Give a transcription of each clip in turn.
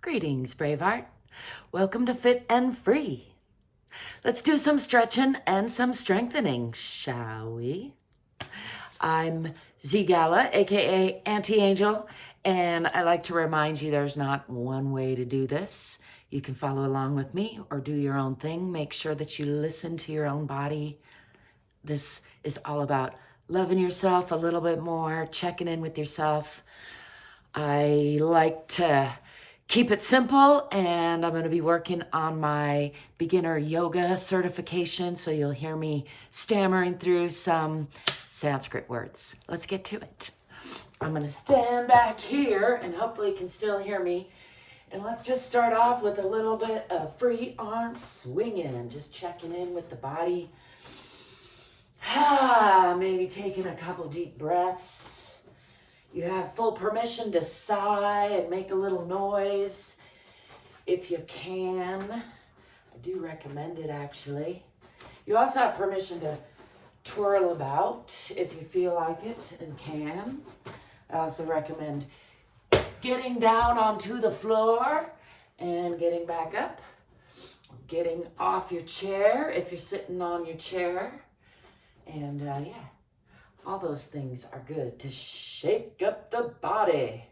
Greetings, Braveheart. Welcome to Fit and Free. Let's do some stretching and some strengthening, shall we? I'm ZGALA, aka Auntie Angel, and I like to remind you there's not one way to do this. You can follow along with me or do your own thing. Make sure that you listen to your own body. This is all about loving yourself a little bit more, checking in with yourself. I like to keep it simple, and I'm going to be working on my beginner yoga certification, so you'll hear me stammering through some Sanskrit words. Let's get to it. I'm going to stand back here, and hopefully you can still hear me. And let's just start off with a little bit of free arm swinging, just checking in with the body. Maybe taking a couple deep breaths. You have full permission to sigh and make a little noise if you can. I do recommend it, actually. You also have permission to twirl about if you feel like it and can. I also recommend getting down onto the floor and getting back up. Getting off your chair if you're sitting on your chair. And yeah. All those things are good to shake up the body.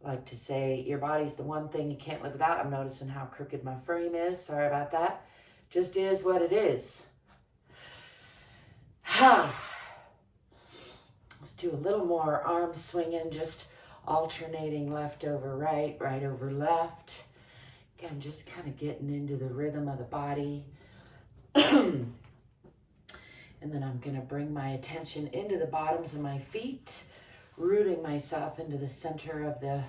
I like to say your body's the one thing you can't live without. I'm noticing how crooked my frame is. Sorry about that. Just is what it is. Let's do a little more arm swinging, just alternating left over right, right over left. Again, just kind of getting into the rhythm of the body. And then I'm going to bring my attention into the bottoms of my feet, rooting myself into the center of the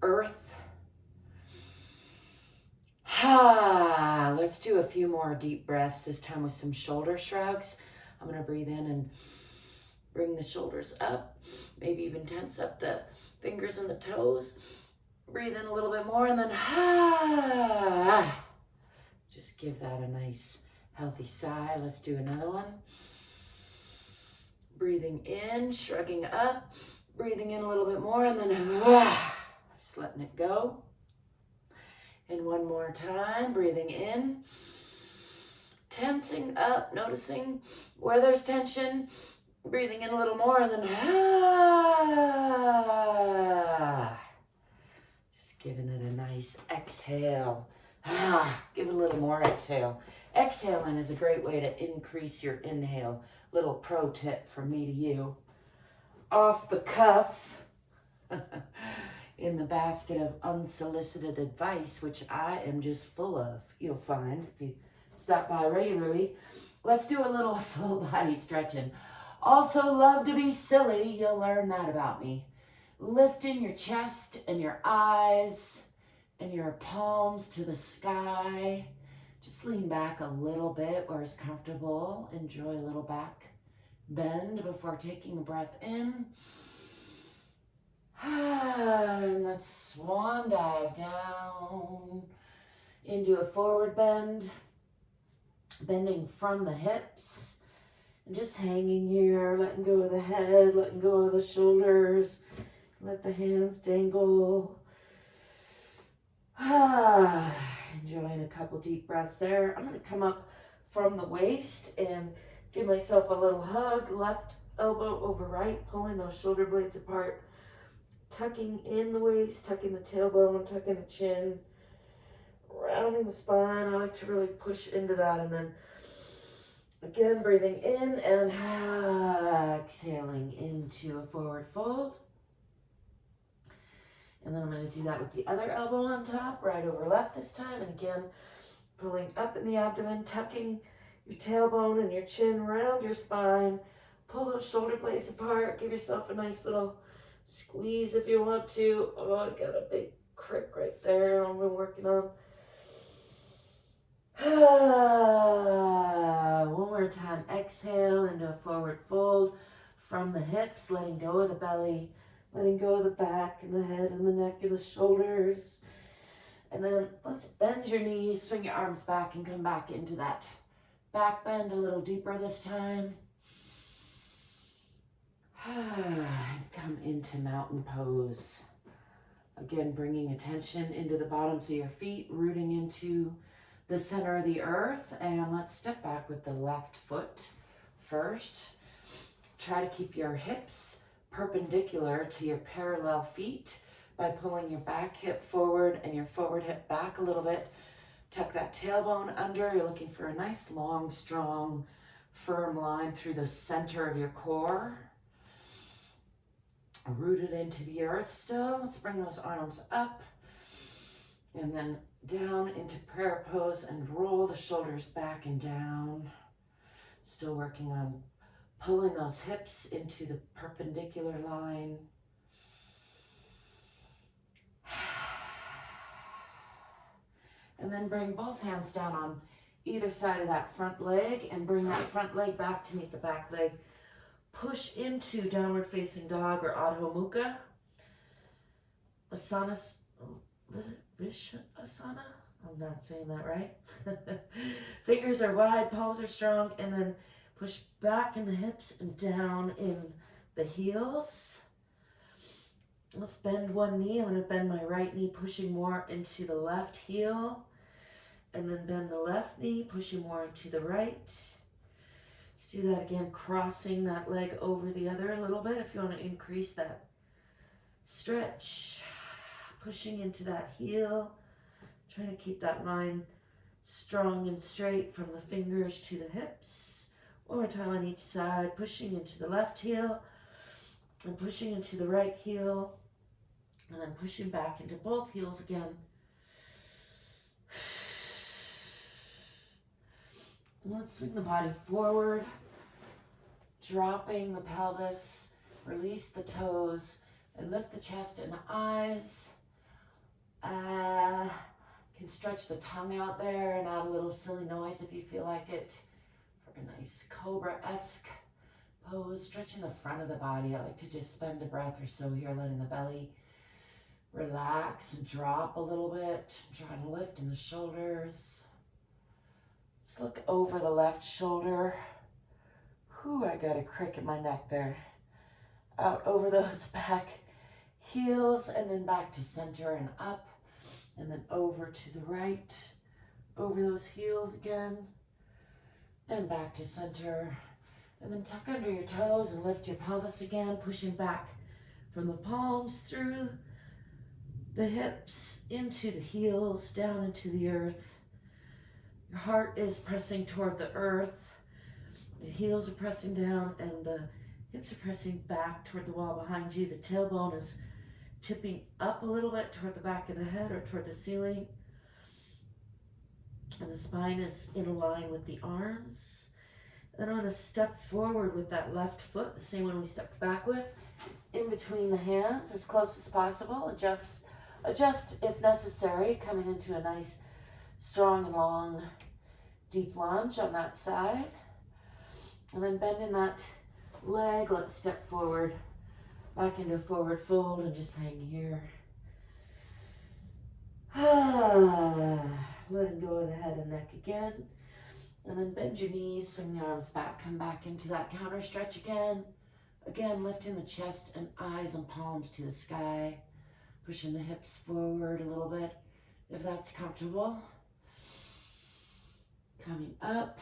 earth. Let's do a few more deep breaths, this time with some shoulder shrugs. I'm going to breathe in and bring the shoulders up, maybe even tense up the fingers and the toes. Breathe in a little bit more and then just give that a nice healthy sigh. Let's do another one. Breathing in, shrugging up, breathing in a little bit more, and then just letting it go. And one more time, breathing in, tensing up, noticing where there's tension, breathing in a little more, and then just giving it a nice exhale. Give it a little more exhale. Exhaling is a great way to increase your inhale. Little pro tip from me to you. Off the cuff, in the basket of unsolicited advice, which I am just full of, you'll find if you stop by regularly. Let's do a little full body stretching. Also love to be silly. You'll learn that about me. Lifting your chest and your eyes and your palms to the sky. Just lean back a little bit where it's comfortable. Enjoy a little back bend before taking a breath in. And let's swan dive down into a forward bend. Bending from the hips. And just hanging here, letting go of the head, letting go of the shoulders. Let the hands dangle. Enjoying a couple deep breaths there. I'm going to come up from the waist and give myself a little hug. Left elbow over right, pulling those shoulder blades apart. Tucking in the waist, tucking the tailbone, tucking the chin. Rounding the spine. I like to really push into that. And then again, breathing in and exhaling into a forward fold. And then I'm going to do that with the other elbow on top, right over left this time. And again, pulling up in the abdomen, tucking your tailbone and your chin around your spine. Pull those shoulder blades apart. Give yourself a nice little squeeze if you want to. Oh, I got a big crick right there I've been working on. One more time. Exhale into a forward fold from the hips, letting go of the belly. Letting go of the back and the head and the neck and the shoulders. And then let's bend your knees, swing your arms back and come back into that back bend a little deeper this time. Come into mountain pose. Again, bringing attention into the bottoms of your feet, rooting into the center of the earth. And let's step back with the left foot first. Try to keep your hips perpendicular to your parallel feet by pulling your back hip forward and your forward hip back a little bit. Tuck that tailbone under. You're looking for a nice, long, strong, firm line through the center of your core. Rooted into the earth still. Let's bring those arms up and then down into prayer pose and roll the shoulders back and down. Still working on pulling those hips into the perpendicular line. And then bring both hands down on either side of that front leg and bring that front leg back to meet the back leg. Push into downward facing dog or Adho Mukha. Asana, Asana? I'm not saying that right. Fingers are wide, palms are strong, and then push back in the hips and down in the heels. Let's bend one knee. I'm going to bend my right knee, pushing more into the left heel. And then bend the left knee, pushing more into the right. Let's do that again, crossing that leg over the other a little bit if you want to increase that stretch. Pushing into that heel. Trying to keep that line strong and straight from the fingers to the hips. One more time on each side, pushing into the left heel and pushing into the right heel. And then pushing back into both heels again. Let's swing the body forward, dropping the pelvis, release the toes, and lift the chest and eyes. Can stretch the tongue out there and add a little silly noise if you feel like it for a nice cobra-esque pose. Stretching the front of the body. I like to just spend a breath or so here, letting the belly relax and drop a little bit. Try to lift in the shoulders. Let's look over the left shoulder. Whew, I got a crick in my neck there. Out over those back heels and then back to center and up. And then over to the right. Over those heels again. And back to center. And then tuck under your toes and lift your pelvis again. Pushing back from the palms through the hips into the heels, down into the earth. Your heart is pressing toward the earth. The heels are pressing down and the hips are pressing back toward the wall behind you. The tailbone is tipping up a little bit toward the back of the head or toward the ceiling. And the spine is in line with the arms. Then I'm going to step forward with that left foot, the same one we stepped back with, in between the hands as close as possible. Adjust if necessary, coming into a nice strong and long deep lunge on that side. And then bending that leg, let's step forward, back into a forward fold and just hang here. Letting go of the head and neck again. And then bend your knees, swing the arms back, come back into that counter stretch again. Again, lifting the chest and eyes and palms to the sky. Pushing the hips forward a little bit, if that's comfortable. Coming up,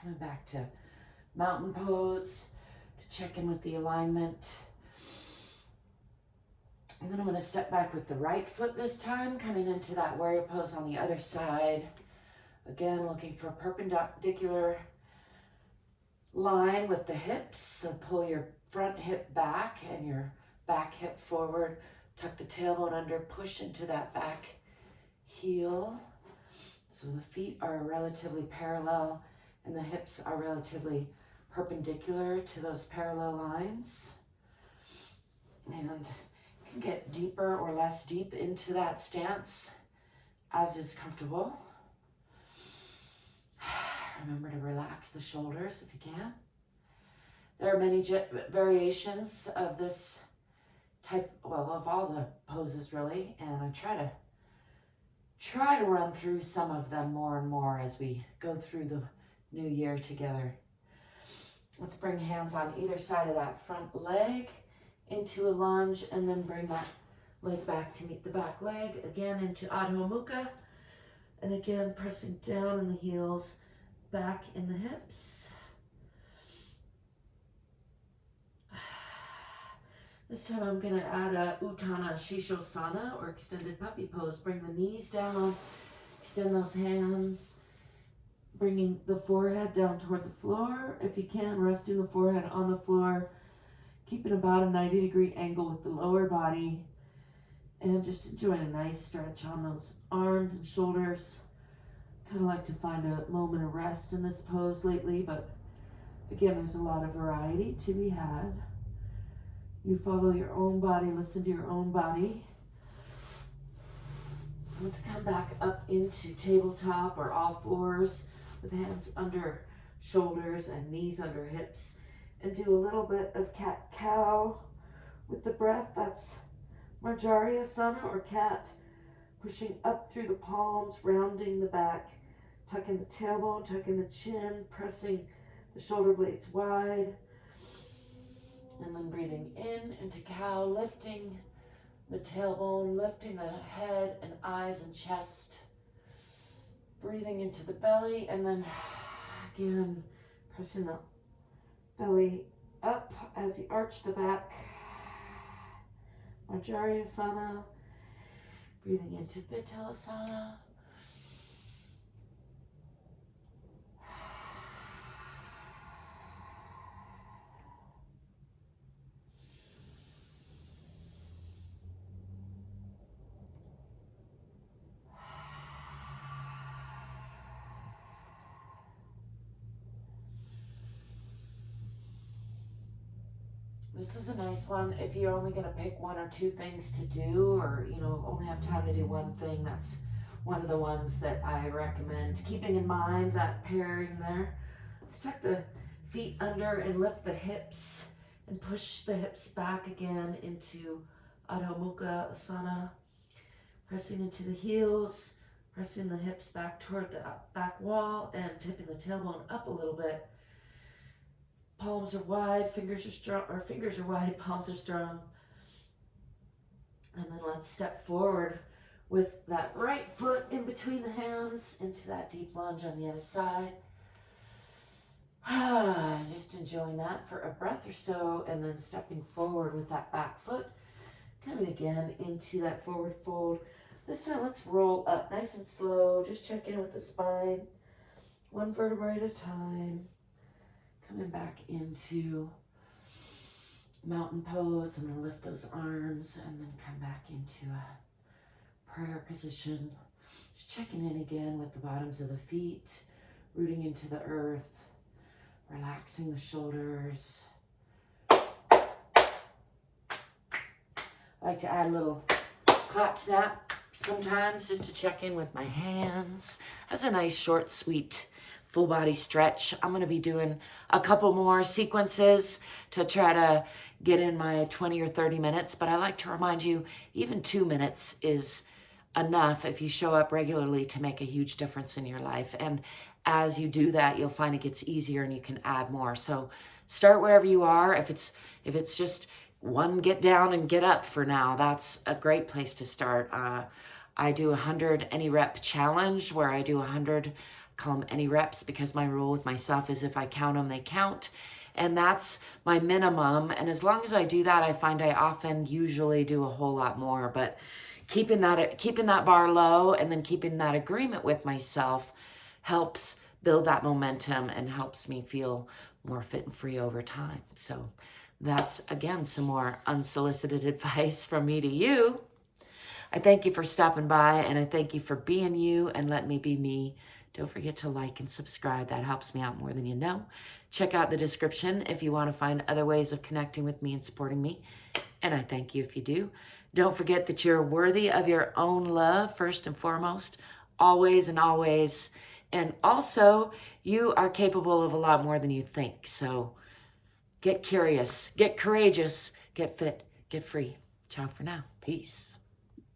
coming back to mountain pose to check in with the alignment. And then I'm going to step back with the right foot this time, coming into that warrior pose on the other side. Again, looking for a perpendicular line with the hips. So pull your front hip back and your back hip forward. Tuck the tailbone under, push into that back heel. So the feet are relatively parallel and the hips are relatively perpendicular to those parallel lines. And you can get deeper or less deep into that stance as is comfortable. Remember to relax the shoulders if you can. There are many variations of this type, well, of all the poses really, and I try to run through some of them more and more as we go through the new year together. Let's bring hands on either side of that front leg into a lunge and then bring that leg back to meet the back leg, again into Adho Mukha, and again pressing down in the heels, back in the hips. This time I'm going to add a Uttana Shishosana, or extended puppy pose. Bring the knees down, extend those hands, bringing the forehead down toward the floor. If you can, resting the forehead on the floor, keeping about a 90-degree angle with the lower body, and just enjoying a nice stretch on those arms and shoulders. Kind of like to find a moment of rest in this pose lately, but again, there's a lot of variety to be had. You follow your own body, listen to your own body. Let's come back up into tabletop or all fours with hands under shoulders and knees under hips, and do a little bit of cat-cow with the breath. That's Marjariasana, or cat, pushing up through the palms, rounding the back, tucking the tailbone, tucking the chin, pressing the shoulder blades wide. And then breathing in into cow, lifting the tailbone, lifting the head and eyes and chest. Breathing into the belly, and then again pressing the belly up as you arch the back. Marjariasana. Breathing into Vitalasana. This is a nice one if you're only going to pick one or two things to do, or only have time to do one thing. That's one of the ones that I recommend, keeping in mind that pairing there. Let's tuck the feet under and lift the hips and push the hips back again into Adho Mukha Asana, pressing into the heels, pressing the hips back toward the back wall, and tipping the tailbone up a little bit. Palms are wide, fingers are strong, or fingers are wide, palms are strong. And then let's step forward with that right foot in between the hands into that deep lunge on the other side. Just enjoying that for a breath or so, and then stepping forward with that back foot, coming again into that forward fold. This time let's roll up nice and slow, just check in with the spine, one vertebrae at a time. Coming back into mountain pose. I'm going to lift those arms and then come back into a prayer position. Just checking in again with the bottoms of the feet, rooting into the earth, relaxing the shoulders. I like to add a little clap snap sometimes just to check in with my hands. That's a nice short, sweet full body stretch. I'm going to be doing a couple more sequences to try to get in my 20 or 30 minutes, but I like to remind you, even 2 minutes is enough if you show up regularly to make a huge difference in your life. And as you do that, you'll find it gets easier and you can add more. So start wherever you are. If it's just one get down and get up for now, that's a great place to start. I do 100 any rep challenge where I do 100, call them any reps, because my rule with myself is if I count them, they count. And that's my minimum. And as long as I do that, I find I often usually do a whole lot more. But keeping that bar low and then keeping that agreement with myself helps build that momentum and helps me feel more fit and free over time. So that's, again, some more unsolicited advice from me to you. I thank you for stopping by, and I thank you for being you and letting me be me. Don't forget to like and subscribe. That helps me out more than you know. Check out the description if you want to find other ways of connecting with me and supporting me. And I thank you if you do. Don't forget that you're worthy of your own love, first and foremost, always and always. And also, you are capable of a lot more than you think. So get curious, get courageous, get fit, get free. Ciao for now. Peace.